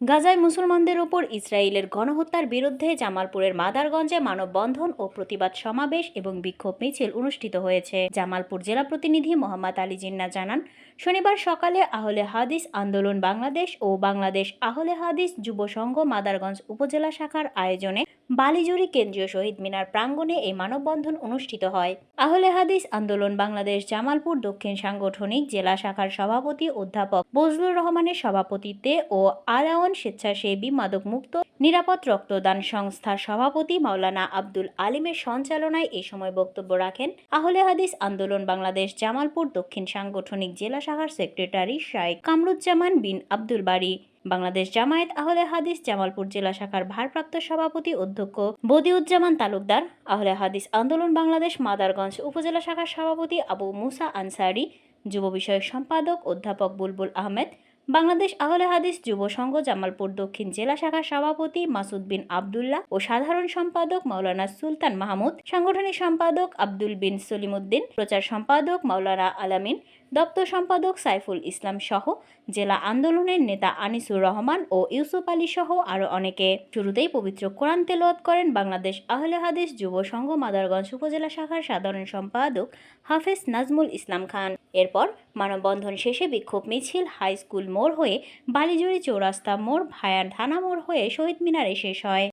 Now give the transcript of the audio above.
গাজায় মুসলমানদের ওপর ইসরায়েলের গণহত্যার বিরুদ্ধে জামালপুরের মাদারগঞ্জে মানববন্ধন ও প্রতিবাদ সমাবেশ এবং বিক্ষোভ মিছিল অনুষ্ঠিত হয়েছে। জামালপুর জেলা প্রতিনিধি মোহাম্মদ আলী জিন্না জানান, শনিবার সকালে আহলে হাদিস আন্দোলন বাংলাদেশ ও বাংলাদেশ আহলে হাদিস যুব সংঘ মাদারগঞ্জ উপজেলা শাখার আয়োজনে বালিজুরি কেন্দ্রীয় শহীদ মিনার প্রাঙ্গণে এই মানববন্ধন অনুষ্ঠিত হয়। আহলে হাদিস আন্দোলন বাংলাদেশ জামালপুর দক্ষিণ সাংগঠনিক জেলা শাখার সভাপতি অধ্যাপক বজলুর রহমানের সভাপতিত্বে ও আলাওয়ান স্বেচ্ছাসেবী মাদকমুক্ত নিরাপদ রক্তদান সংস্থার সভাপতি মাওলানা আব্দুল আলিমের সঞ্চালনায় এ সময় বক্তব্য রাখেন আহলে হাদিস আন্দোলন বাংলাদেশ জামালপুর দক্ষিণ সাংগঠনিক জেলা শাখার সেক্রেটারি শাইখ কামরুজ্জামান বিন আব্দুল বারী, বাংলাদেশ জামায়াত আহলে হাদিস জামালপুর জেলা শাখার ভারপ্রাপ্ত সভাপতি অধ্যক্ষ বদিউজ্জামান তালুকদার, আহলে হাদিস আন্দোলন বাংলাদেশ মাদারগঞ্জ উপজেলা শাখার সভাপতি আবু মুসা আনসারি, যুব বিষয়ক সম্পাদক অধ্যাপক বুলবুল আহমেদ, বাংলাদেশ আহলে হাদিস যুব সংঘ জামালপুর দক্ষিণ জেলা শাখার সভাপতি মাসুদ বিন আবদুল্লাহ ও সাধারণ সম্পাদক মাওলানা সুলতান মাহমুদ, সাংগঠনিক সম্পাদক আব্দুল বিন সলিমুদ্দিন, প্রচার সম্পাদক মাওলানা আলামিন, দপ্তর সম্পাদক সাইফুল ইসলাম সহ জেলা আন্দোলনের নেতা আনিসুর রহমান ও ইউসুফ আলী সহ আরও অনেকে। শুরুতেই পবিত্র কোরআন তেলাওয়াত করেন বাংলাদেশ আহলে হাদিস যুব সংঘ মাদারগঞ্জ উপজেলা শাখার সাধারণ সম্পাদক হাফেজ নাজমুল ইসলাম খান। এরপর মানববন্ধন শেষে বিক্ষোভ মিছিল হাই স্কুল মোড় হয়ে বালিজুরি চৌরাস্তা মোড় ভায়া থানা মোড় হয়ে শহীদ মিনারে শেষ হয়।